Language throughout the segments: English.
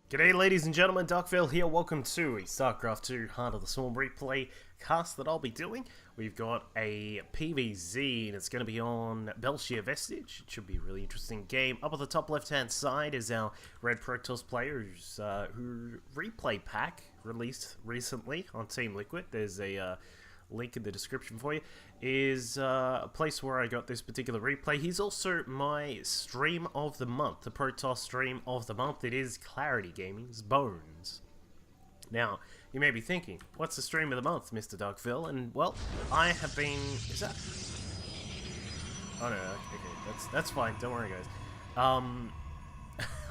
G'day ladies and gentlemen, Duckville here. Welcome to a StarCraft 2 Heart of the Swarm replay cast that I'll be doing. We've got a PvZ and it's going to be on Belshire Vestige. It should be a really interesting game. Up at the top left hand side is our Red Protoss player who replay pack released recently on Team Liquid. There's a link in the description for you, is a place where I got this particular replay. He's also my stream of the month, the Protoss stream of the month. It is Clarity Gaming's Bones. Now, you may be thinking, what's the stream of the month, Mr. Duckville? And, well, I have been... Is that... Oh, no, okay, that's fine. Don't worry, guys.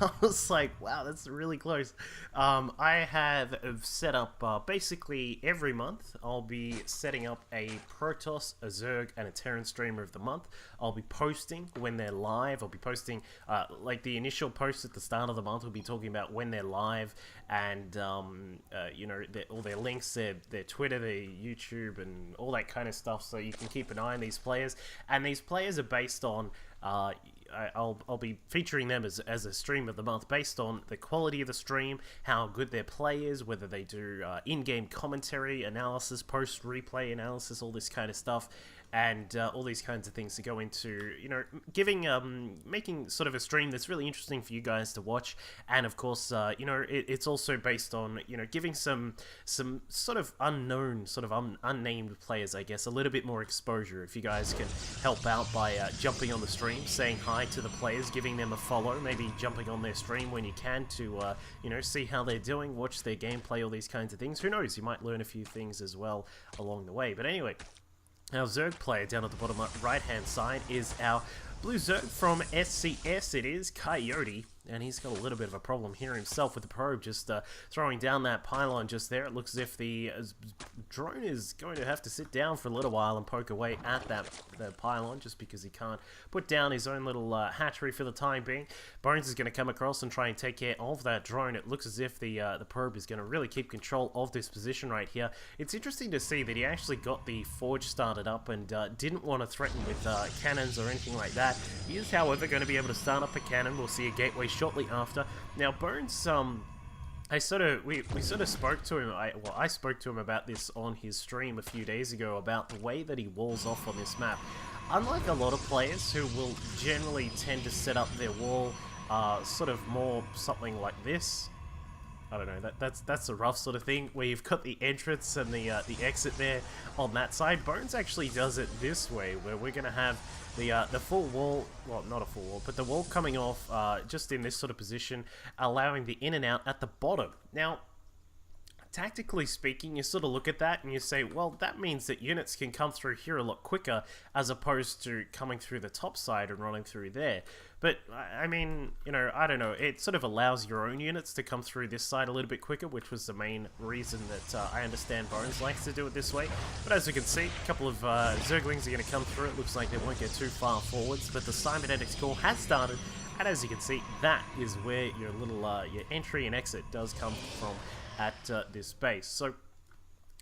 I was like, wow, that's really close. I have set up, basically every month, I'll be setting up a Protoss, a Zerg, and a Terran streamer of the month. I'll be posting when they're live. I'll be posting, like the initial post at the start of the month, we'll be talking about when they're live, and, you know, all their links, their Twitter, their YouTube, and all that kind of stuff, so you can keep an eye on these players. And these players are based on... I'll be featuring them as a stream of the month based on the quality of the stream, how good their play is, whether they do in-game commentary, analysis, post-replay analysis, all this kind of stuff, and all these kinds of things to go into, you know, making sort of a stream that's really interesting for you guys to watch. And of course, you know, it's also based on, you know, giving some sort of unknown, unnamed players, I guess, a little bit more exposure. If you guys can help out by jumping on the stream, saying hi to the players, giving them a follow, maybe jumping on their stream when you can to, you know, see how they're doing, watch their gameplay, all these kinds of things. Who knows, you might learn a few things as well along the way. But anyway, our Zerg player down at the bottom right hand side is our blue Zerg from SCS. It is Coyote, and he's got a little bit of a problem here himself with the probe just throwing down that pylon just there. It looks as if the drone is going to have to sit down for a little while and poke away at the pylon just because he can't put down his own little hatchery for the time being. Bones is going to come across and try and take care of that drone. It looks as if the probe is going to really keep control of this position right here. It's interesting to see that he actually got the forge started up and didn't want to threaten with cannons or anything like that. He is, however, going to be able to start up a cannon. We'll see a gateway shortly after. Now, Bones, we sort of spoke to him. I spoke to him about this on his stream a few days ago about the way that he walls off on this map. Unlike a lot of players who will generally tend to set up their wall sort of more something like this. I don't know, that's a rough sort of thing, where you've got the entrance and the exit there on that side. Bones actually does it this way, where we're going to have the full wall, well, not a full wall, but the wall coming off just in this sort of position, allowing the in and out at the bottom. Now, tactically speaking, you sort of look at that and you say, well, that means that units can come through here a lot quicker as opposed to coming through the top side and running through there. But, I mean, you know, I don't know, it sort of allows your own units to come through this side a little bit quicker, which was the main reason that I understand Bones likes to do it this way. But as you can see, a couple of Zerglings are going to come through. It looks like they won't get too far forwards, but the cybernetics core has started, and as you can see, that is where your little your entry and exit does come from at this base. So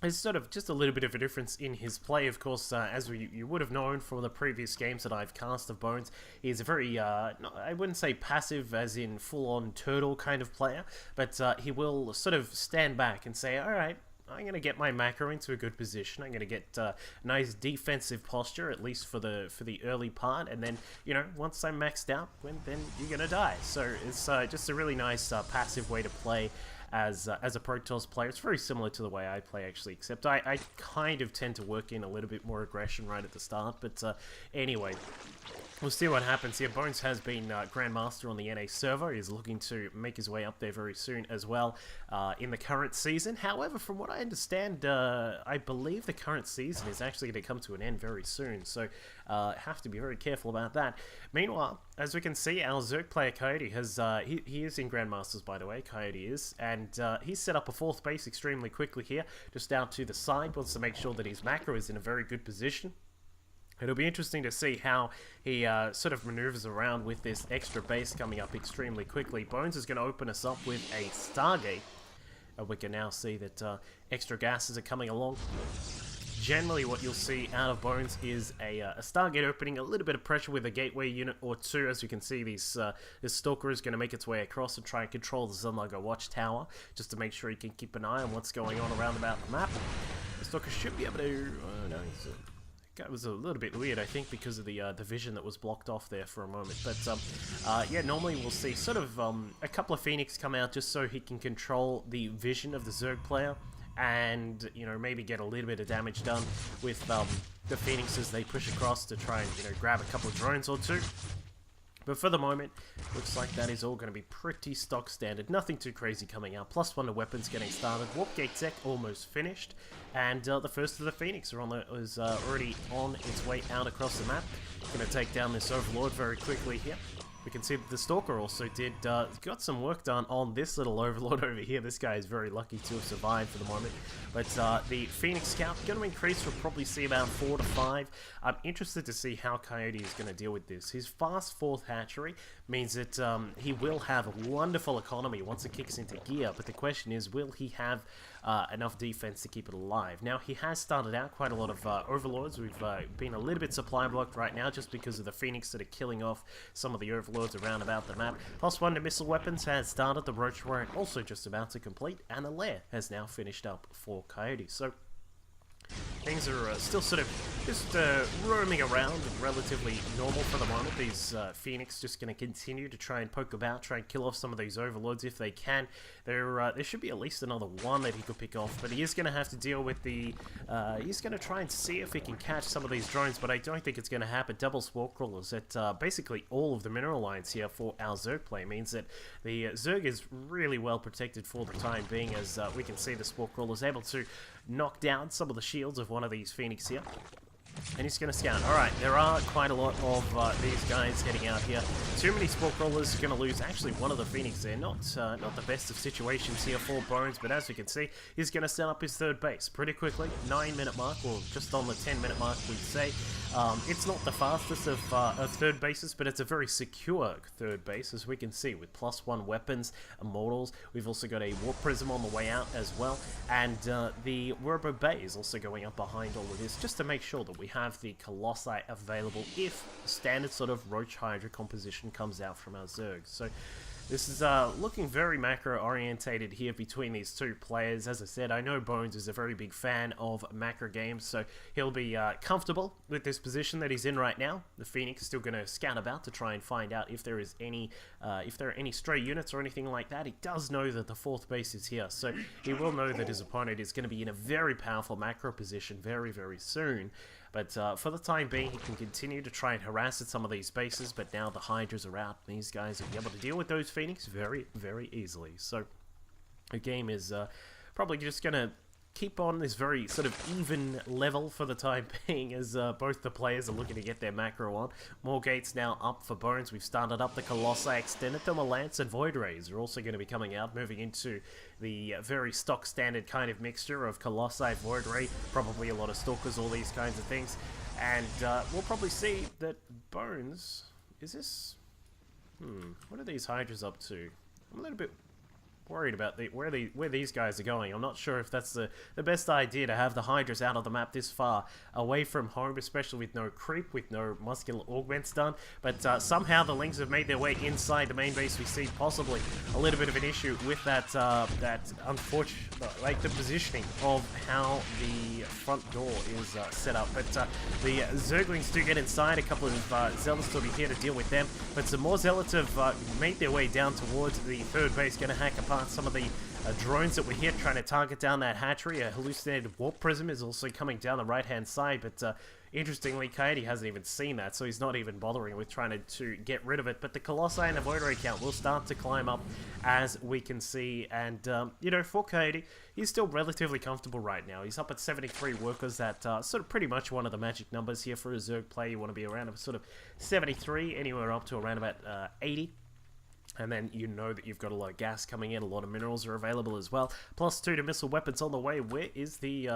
there's sort of just a little bit of a difference in his play. Of course, as you would have known from the previous games that I've cast of Bones, he's a very, I wouldn't say passive as in full-on turtle kind of player, but he will sort of stand back and say, alright, I'm going to get my macro into a good position. I'm going to get nice defensive posture, at least for the early part, and then, you know, once I'm maxed out, then you're going to die. So it's just a really nice passive way to play as a Protoss player. It's very similar to the way I play, actually, except I kind of tend to work in a little bit more aggression right at the start. But anyway, we'll see what happens here. Bones has been Grandmaster on the NA server. He's looking to make his way up there very soon as well in the current season. However, from what I understand, I believe the current season is actually going to come to an end very soon. So have to be very careful about that. Meanwhile, as we can see, our Zerg player Coyote has, he is in Grandmasters, by the way, Coyote is, and he's set up a fourth base extremely quickly here, just out to the side, wants to make sure that his macro is in a very good position. It'll be interesting to see how he sort of maneuvers around with this extra base coming up extremely quickly. Bones is going to open us up with a Stargate. We can now see that extra gases are coming along. generally what you'll see out of Bones is a Stargate opening, a little bit of pressure with a gateway unit or two. As you can see, this Stalker is going to make its way across and try and control the Zunlager watchtower, just to make sure he can keep an eye on what's going on around about the map. The Stalker should be able to... no, that was a little bit weird, I think, because of the vision that was blocked off there for a moment. But yeah, normally we'll see sort of a couple of Phoenix come out just so he can control the vision of the Zerg player, and you know, maybe get a little bit of damage done with the Phoenix as they push across to try and, you know, grab a couple of drones or two. But for the moment, looks like that is all going to be pretty stock standard. Nothing too crazy coming out. +1 to weapons getting started. Warp Gate Tech almost finished. And the first of the Phoenix is already on its way out across the map. Going to take down this Overlord very quickly here. We can see that the Stalker also got some work done on this little Overlord over here. This guy is very lucky to have survived for the moment. But the Phoenix Scout going to increase. We'll probably see about 4 to 5. I'm interested to see how Coyote is going to deal with this. His fast 4th hatchery means that he will have a wonderful economy once it kicks into gear. But the question is, will he have enough defense to keep it alive? Now, he has started out quite a lot of Overlords. We've been a little bit supply blocked right now just because of the Phoenix that are killing off some of the Overlords around about the map. +1 to missile weapons has started. The Roach Warrant also just about to complete, and the Lair has now finished up for Coyote. So things are still sort of just roaming around, relatively normal for the moment. These Phoenix just going to continue to try and poke about, try and kill off some of these Overlords if they can. There should be at least another one that he could pick off, but he is going to have to deal with the... he's going to try and see if he can catch some of these drones, but I don't think it's going to happen. Double Spore Crawlers at basically all of the mineral lines here for our Zerg play means that the Zerg is really well protected for the time being, as we can see the Spore Crawlers able to knock down some of the shields of one of these Phoenix here. And he's going to scout. Alright, there are quite a lot of these guys heading out here. Too many Spore Crawlers, going to lose actually one of the Phoenix there. Not the best of situations here for Bones, but as you can see, he's going to set up his 3rd base pretty quickly. 9-minute mark, or just on the 10-minute mark, we'd say. It's not the fastest of 3rd bases, but it's a very secure 3rd base, as we can see, with +1 weapons, Immortals. We've also got a Warp Prism on the way out as well, and the Werbo Bay is also going up behind all of this, just to make sure that we have the Colossi available if the standard sort of Roach Hydra composition comes out from our Zerg. So this is looking very macro-orientated here between these two players. As I said, I know Bones is a very big fan of macro games, so he'll be comfortable with this position that he's in right now. The Phoenix is still going to scout about to try and find out if there is any, if there are any stray units or anything like that. He does know that the 4th base is here, so he will know that his opponent is going to be in a very powerful macro position very, very soon. But for the time being, he can continue to try and harass at some of these bases, but now the Hydras are out, and these guys will be able to deal with those Phoenix very, very easily. So the game is probably just going to keep on this very sort of even level for the time being, as both the players are looking to get their macro on. More gates now up for Bones. We've started up the Colossi, extended them, a Lance and Void Rays are also going to be coming out, moving into the very stock standard kind of mixture of Colossi, Void Ray, probably a lot of Stalkers, all these kinds of things. And we'll probably see that Bones... Is this... what are these Hydras up to? I'm a little bit worried about where these guys are going. I'm not sure if that's the best idea to have the Hydras out of the map this far away from home, especially with no creep, with no muscular augments done. But somehow the Lings have made their way inside the main base. We see possibly a little bit of an issue with that unfortunate, like the positioning of how the front door is set up. But the Zerglings do get inside. A couple of Zealots will be here to deal with them. But some more Zealots have made their way down towards the 3rd base, going to hack apart some of the drones that were here trying to target down that hatchery. A hallucinated Warp Prism is also coming down the right-hand side, but interestingly, Coyote hasn't even seen that, so he's not even bothering with trying to get rid of it. But the Colossi and the Void Ray count will start to climb up, as we can see. And, you know, for Coyote, he's still relatively comfortable right now. He's up at 73 workers. That sort of pretty much one of the magic numbers here for a Zerg play. You want to be around sort of 73, anywhere up to around about 80. And then you know that you've got a lot of gas coming in, a lot of minerals are available as well. +2 to missile weapons on the way. Where is the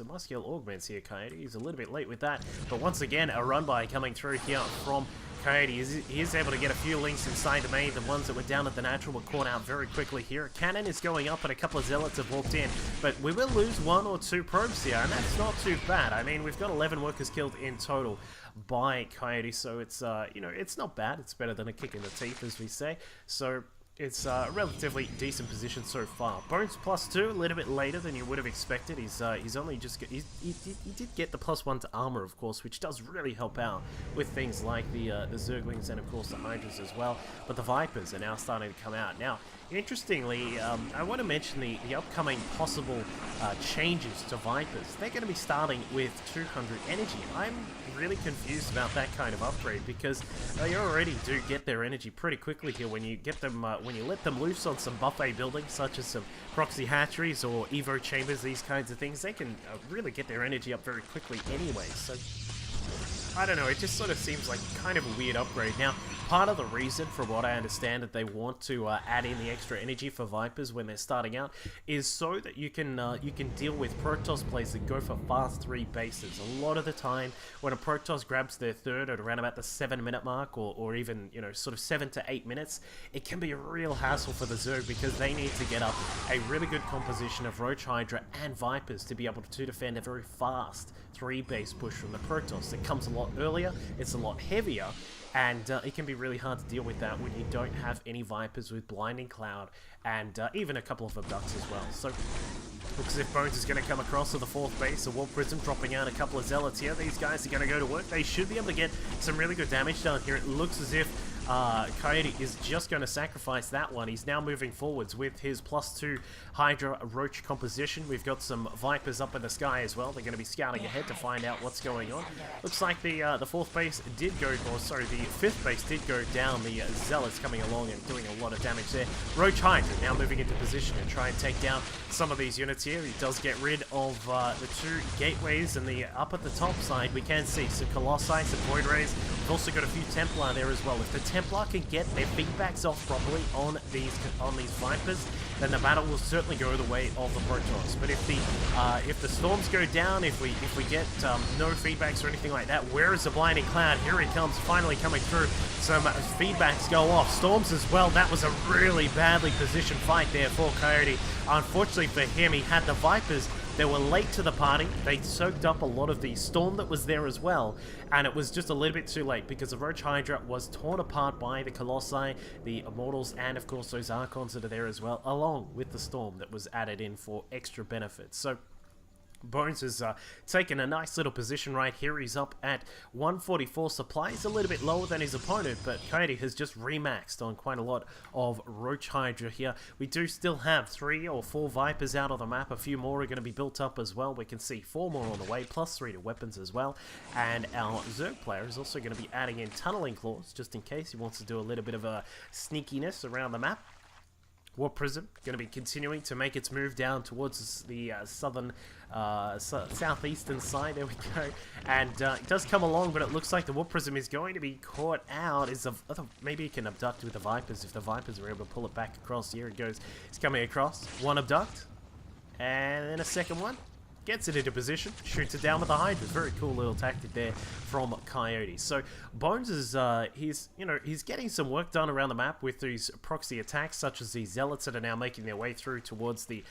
muscular augments here, Coyote? He's a little bit late with that. But once again, a run-by coming through here from Coyote, he is able to get a few links inside the main. The ones that were down at the natural were caught out very quickly here. Cannon is going up and a couple of Zealots have walked in, but we will lose 1 or 2 probes here, and that's not too bad. I mean, we've got 11 workers killed in total by Coyote, so it's, you know, it's not bad. It's better than a kick in the teeth, as we say. So it's a relatively decent position so far. Bones +2, a little bit later than you would have expected. He's only just he did get the +1 to armor, of course, which does really help out with things like the Zerglings and of course the Hydras as well. But the Vipers are now starting to come out. Now, interestingly, I want to mention the upcoming possible changes to Vipers. They're going to be starting with 200 energy. I'm really confused about that kind of upgrade because they already do get their energy pretty quickly here when you get them when you let them loose on some buffet buildings such as some proxy hatcheries or evo chambers, these kinds of things. They can really get their energy up very quickly anyway. So I don't know, it just sort of seems like kind of a weird upgrade. Now, part of the reason, from what I understand, that they want to add in the extra energy for Vipers when they're starting out is so that you can deal with Protoss plays that go for fast 3 bases. A lot of the time, when a Protoss grabs their third at around about the 7-minute mark, or even, you know, sort of 7 to 8 minutes, it can be a real hassle for the Zerg because they need to get up a really good composition of Roach Hydra and Vipers to be able to defend a very fast 3-base push from the Protoss. It comes a lot earlier, it's a lot heavier, and it can be really hard to deal with that when you don't have any Vipers with Blinding Cloud and even a couple of Abducts as well. So looks as if Bones is going to come across to the 4th base. A Warp Prism dropping out a couple of Zealots here. These guys are going to go to work. They should be able to get some really good damage down here. It looks as if Coyote is just going to sacrifice that one. He's now moving forwards with his +2 Hydra Roach composition. We've got some Vipers up in the sky as well. They're going to be scouting ahead to find out what's going on. Looks like the 4th base did go, or sorry, the 5th base did go down. The Zealots coming along and doing a lot of damage there. Roach Hydra now moving into position and try and take down some of these units here. He does get rid of the 2 gateways, and the up at the top side we can see some Colossi, some Void Rays. We've also got a few Templar there as well. If the Templar can get their feedbacks off properly on these Vipers, then the battle will certainly go the way of the Protoss. But if the storms go down, if we get no feedbacks or anything like that, where is the Blinding Cloud? Here he comes, finally coming through. Some feedbacks go off. Storms as well. That was a really badly positioned fight there for Coyote. Unfortunately for him, he had the Vipers. They were late to the party. They soaked up a lot of the storm that was there as well, and it was just a little bit too late because the Roach Hydra was torn apart by the Colossi, the Immortals, and of course those Archons that are there as well, along with the storm that was added in for extra benefits. So Bones has taken a nice little position right here. He's up at 144 supply. He's a little bit lower than his opponent, but Coyote has just remaxed on quite a lot of Roach Hydra here. We do still have 3 or 4 Vipers out of the map. A few more are going to be built up as well. We can see 4 more on the way, +3 to weapons as well. And our Zerg player is also going to be adding in Tunneling Claws, just in case he wants to do a little bit of a sneakiness around the map. Warp Prism going to be continuing to make its move down towards the southeastern side. There we go. And it does come along, but it looks like the Warp Prism is going to be caught out. Maybe it can abduct with the Vipers if the Vipers are able to pull it back across. Here it goes. It's coming across. One abduct. And then a second one. Gets it into position, shoots it down with the Hydra. Very cool little tactic there from Coyote. So Bones is he's getting some work done around the map with these proxy attacks, such as these Zealots that are now making their way through towards the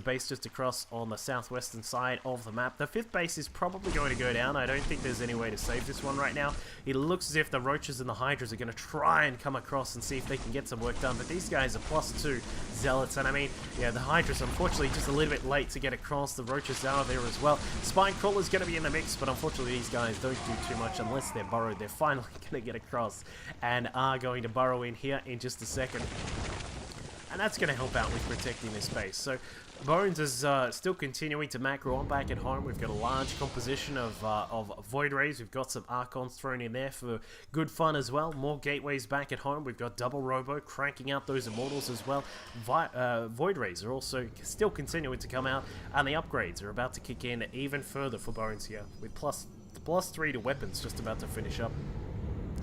base just across on the southwestern side of the map. The 5th base is probably going to go down. I don't think there's any way to save this one right now. It looks as if the Roaches and the Hydras are going to try and come across and see if they can get some work done. But these guys are +2 Zealots, and I mean, yeah, the Hydras unfortunately just a little bit late to get across. The Roaches are there as well. Spine Crawler's going to be in the mix, but unfortunately these guys don't do too much unless they're burrowed. They're finally going to get across and are going to burrow in here in just a second. And that's going to help out with protecting this base. So Bones is still continuing to macro on back at home. We've got a large composition of Void Rays. We've got some Archons thrown in there for good fun as well. More gateways back at home. We've got double Robo cranking out those Immortals as well. Void Rays are also still continuing to come out, and the upgrades are about to kick in even further for Bones here, with +3 to weapons just about to finish up.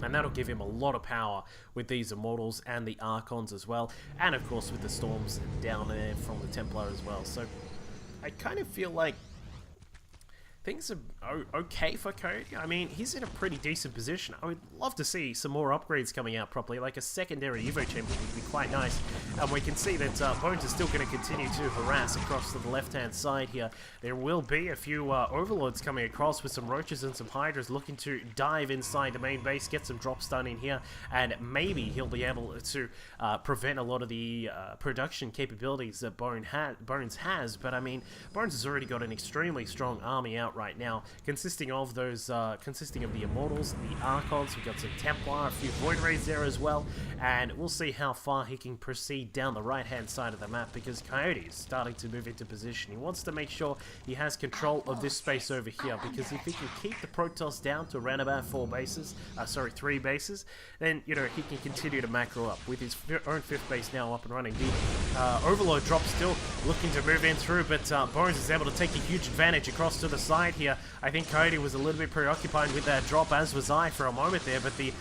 And that'll give him a lot of power with these Immortals and the Archons as well. And of course with the Storms down there from the Templar as well. So I kind of feel like things are okay for Coyote. I mean, he's in a pretty decent position. I would love to see some more upgrades coming out properly, like a secondary Evo chamber would be quite nice. And we can see that Bones is still going to continue to harass across to the left-hand side here. There will be a few Overlords coming across with some Roaches and some Hydras looking to dive inside the main base, get some drops done in here, and maybe he'll be able to prevent a lot of the production capabilities that Bones has. But I mean, Bones has already got an extremely strong army out right now, consisting of the Immortals, the Archons. We've got some Templar, a few Void Rays there as well, and we'll see how far he can proceed down the right-hand side of the map, because Coyote is starting to move into position. He wants to make sure he has control of this space over here, because if he can keep the Protoss down to around about 3 bases, then, you know, he can continue to macro up with his own 5th base now up and running. The Overlord drop still looking to move in through, but Bones is able to take a huge advantage across to the side here. I think Coyote was a little bit preoccupied with that drop, as was I for a moment there, but the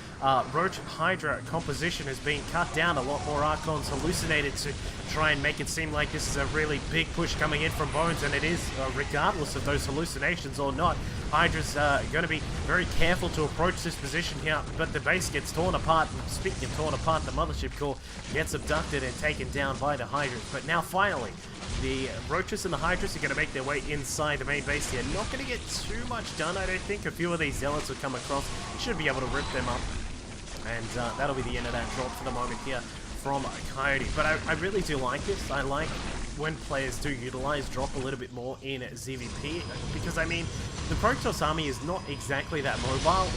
Roach Hydra composition has been cut down. A lot more Archons hallucinated to try and make it seem like this is a really big push coming in from Bones, and it is, regardless of those hallucinations or not. Hydra's going to be very careful to approach this position here, but the base gets torn apart. Speaking of torn apart, the Mothership Core gets abducted and taken down by the Hydras. But now finally, the Roaches and the Hydras are going to make their way inside the main base here. Not going to get too much done, I don't think. A few of these Zealots will come across, should be able to rip them up. And that'll be the end of that drop for the moment here from Coyote. But I really do like this. I like when players do utilize drop a little bit more in ZVP, because I mean, the Protoss army is not exactly that mobile,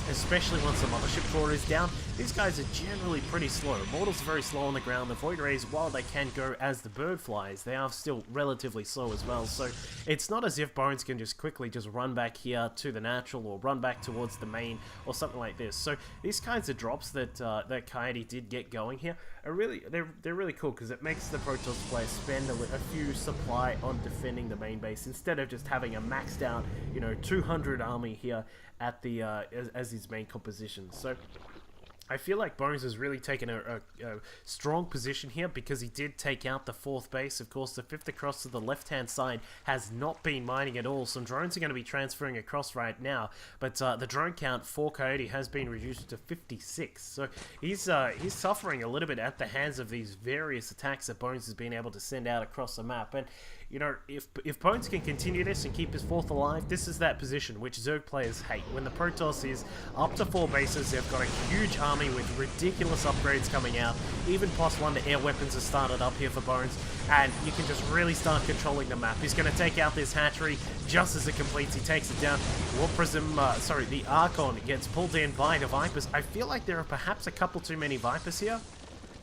especially once the Mothership Core is down. These guys are generally pretty slow. Mortals are very slow on the ground. The Void Rays, while they can go as the bird flies, they are still relatively slow as well. So it's not as if Bones can just quickly just run back here to the natural or run back towards the main or something like this. So these kinds of drops that that Coyote did get going here are they're really cool, because it makes the Protoss player spend a few supply on defending the main base instead of just having a maxed out, you know, 200 army here at the as his main composition. So I feel like Bones has really taken a strong position here, because he did take out the 4th base. Of course, the 5th across to the left-hand side has not been mining at all. Some drones are going to be transferring across right now, but the drone count for Coyote has been reduced to 56. So he's suffering a little bit at the hands of these various attacks that Bones has been able to send out across the map. And you know, if Bones can continue this and keep his 4th alive, this is that position which Zerg players hate. When the Protoss is up to 4 bases, they've got a huge army with ridiculous upgrades coming out. Even +1 to air weapons are started up here for Bones, and you can just really start controlling the map. He's going to take out this hatchery just as it completes. He takes it down. Warp Prism, the Archon gets pulled in by the Vipers. I feel like there are perhaps a couple too many Vipers here.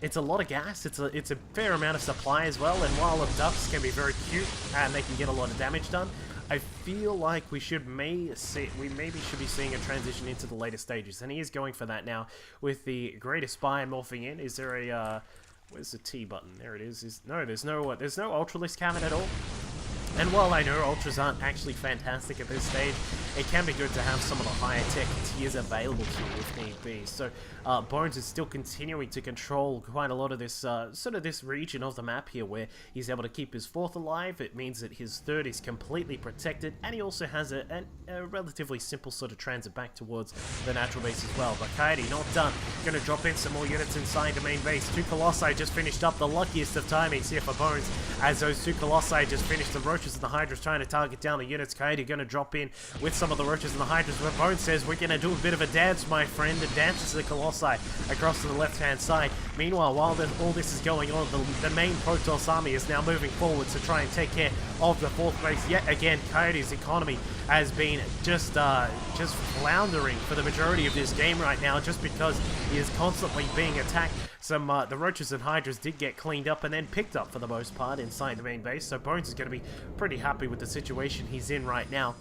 It's a lot of gas, it's a fair amount of supply as well, and while abducts can be very cute and they can get a lot of damage done, I feel like we maybe should be seeing a transition into the later stages, and he is going for that now with the Greater Spire morphing in. Is there a where's the T button? There it is. No, there's no Ultralisk cannon at all. And while I know Ultras aren't actually fantastic at this stage, it can be good to have some of the higher tech tiers available to you if need be. So Bones is still continuing to control quite a lot of this sort of this region of the map here, where he's able to keep his 4th alive. It means that his 3rd is completely protected, and he also has a relatively simple sort of transit back towards the natural base as well. But Coyote not done. Going to drop in some more units inside the main base. 2 Colossi just finished up, the luckiest of timings here for Bones, as those 2 Colossi just finished. The Roaches and the Hydras trying to target down the units. Coyote going to drop in with some of the Roaches and the Hydras, where Bones says, we're going to do a bit of a dance, my friend, and dances the Colossi across to the left-hand side. Meanwhile, while all this is going on, the main Protoss army is now moving forward to try and take care of the 4th base. Yet again, Coyote's economy has been just floundering for the majority of this game right now, just because he is constantly being attacked. The Roaches and Hydras did get cleaned up and then picked up for the most part inside the main base, so Bones is going to be pretty happy with the situation he's in right now.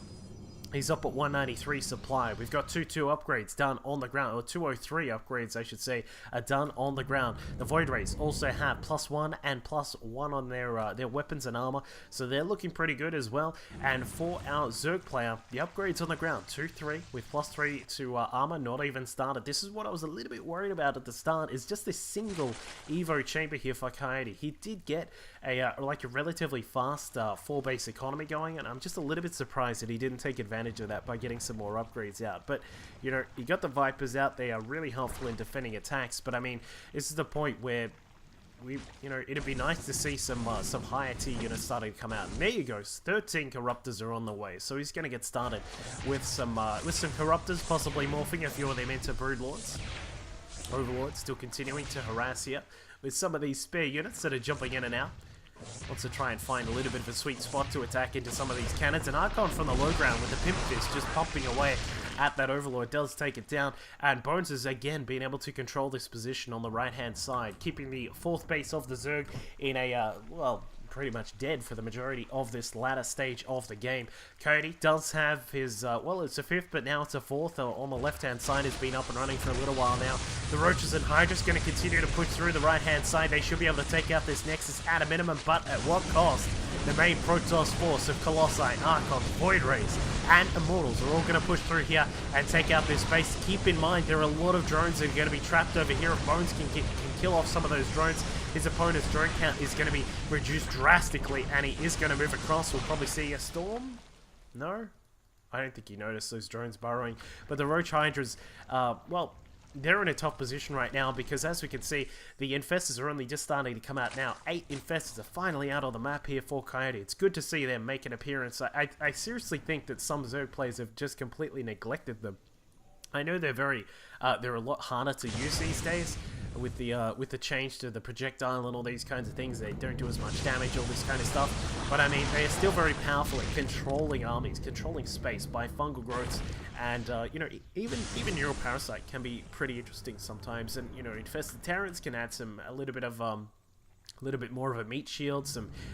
He's up at 193 supply. We've got 2-2 upgrades done on the ground, or 203 upgrades, I should say, are done on the ground. The Void Rays also have +1 and +1 on their weapons and armor, so they're looking pretty good as well. And for our Zerg player, the upgrades on the ground, 2-3 with +3 to armor, not even started. This is what I was a little bit worried about at the start, is just this single Evo chamber here for Coyote. He did get a like a relatively fast 4-base economy going, and I'm just a little bit surprised that he didn't take advantage of that by getting some more upgrades out. But you know, you got the Vipers out. They are really helpful in defending attacks, but I mean, this is the point where it'd be nice to see some higher tier units starting to come out. And there you go, 13 Corruptors are on the way, so he's going to get started with some Corruptors, possibly morphing a few of them into Broodlords. Overlord still continuing to harass here with some of these spare units that are jumping in and out. Wants to try and find a little bit of a sweet spot to attack into some of these cannons. And Archon from the low ground with the Pimp Fist just pumping away at that Overlord does take it down. And Bones has again been able to control this position on the right hand side, keeping the 4th base of the Zerg in a, well, pretty much dead for the majority of this latter stage of the game. Coyote does have his, well, it's a 5th, but now it's a 4th. On the left-hand side, has been up and running for a little while now. The Roaches and Hydra's going to continue to push through the right-hand side. They should be able to take out this Nexus at a minimum, but at what cost? The main Protoss force of Colossi, Archons, Void Rays, and Immortals are all going to push through here and take out this base. Keep in mind, there are a lot of drones that are going to be trapped over here. If Bones can kill off some of those drones, his opponent's drone count is going to be reduced drastically, and he is going to move across. We'll probably see a storm? No? I don't think he noticed those drones burrowing. But the Roach Hydras, well, they're in a tough position right now because, as we can see, the Infestors are only just starting to come out now. 8 Infestors are finally out on the map here for Coyote. It's good to see them make an appearance. I seriously think that some Zerg players have just completely neglected them. I know they're a lot harder to use these days with the change to the projectile and all these kinds of things. They don't do as much damage, all this kind of stuff. But I mean, they are still very powerful at controlling armies, controlling space by fungal growths, and you know, even Neuroparasite can be pretty interesting sometimes. And you know, Infested Terrans can add a little bit more of a meat shield,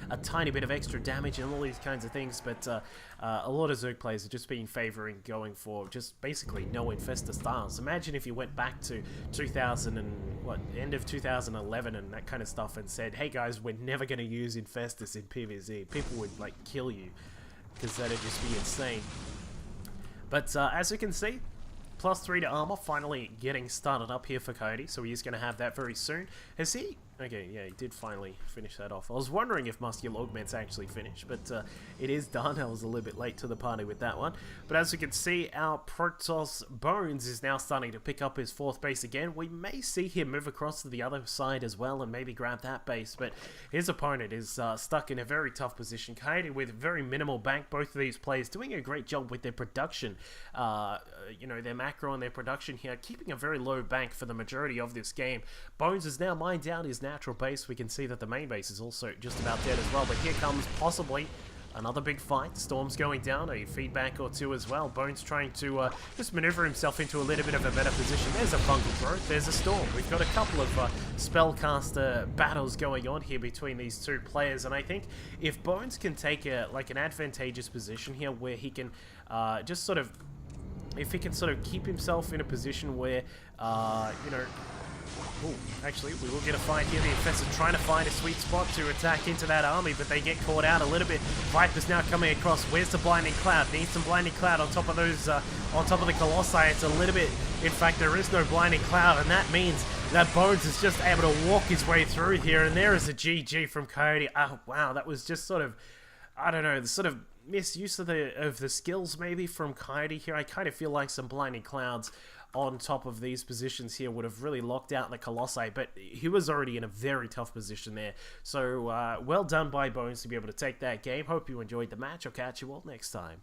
a tiny bit of extra damage and all these kinds of things, but a lot of Zerg players have just been favoring going for just basically no Infestor styles. Imagine if you went back to end of 2011 and that kind of stuff and said, hey guys, we're never going to use Infestors in PvZ. People would like kill you because that'd just be insane. But as you can see, +3 to armor finally getting started up here for Coyote, so he's going to have that very soon. Has he? Okay, yeah, he did finally finish that off. I was wondering if Muscular Augment's actually finished, but it is done. I was a little bit late to the party with that one. But as you can see, our Protoss Bones is now starting to pick up his 4th base again. We may see him move across to the other side as well and maybe grab that base, but his opponent is stuck in a very tough position. Coyote with very minimal bank. Both of these players doing a great job with their production, you know, their macro and their production here, keeping a very low bank for the majority of this game. Bones is now mined down his natural base. We can see that the main base is also just about dead as well, but here comes possibly another big fight. Storm's going down, a feedback or two as well. Bones trying to just maneuver himself into a little bit of a better position. There's a fungal growth, there's a storm. We've got a couple of spellcaster battles going on here between these two players, and I think if Bones can take an advantageous position here where he can just sort of, if he can sort of keep himself in a position where, you know, ooh, actually, we will get a fight here. The Infestors trying to find a sweet spot to attack into that army, but they get caught out a little bit. Viper's now coming across. Where's the Blinding Cloud? Needs some Blinding Cloud on top of those, on top of the Colossi. It's a little bit, in fact, there is no Blinding Cloud, and that means that Bones is just able to walk his way through here, and there is a GG from Coyote. Oh, wow, that was just sort of, I don't know, the sort of misuse of the skills maybe from Coyote here. I kind of feel like some Blinding Clouds on top of these positions here would have really locked out the Colossi, but he was already in a very tough position there. So well done by Bones to be able to take that game. Hope you enjoyed the match. I'll catch you all next time.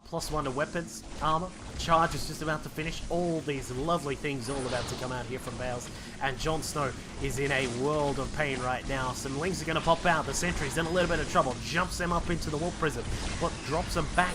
+1 to weapons, armor, charge is just about to finish. All these lovely things all about to come out here from Bales. And Jon Snow is in a world of pain right now. Some lings are going to pop out. The sentry's in a little bit of trouble. Jumps them up into the Wolf Prison, but drops them back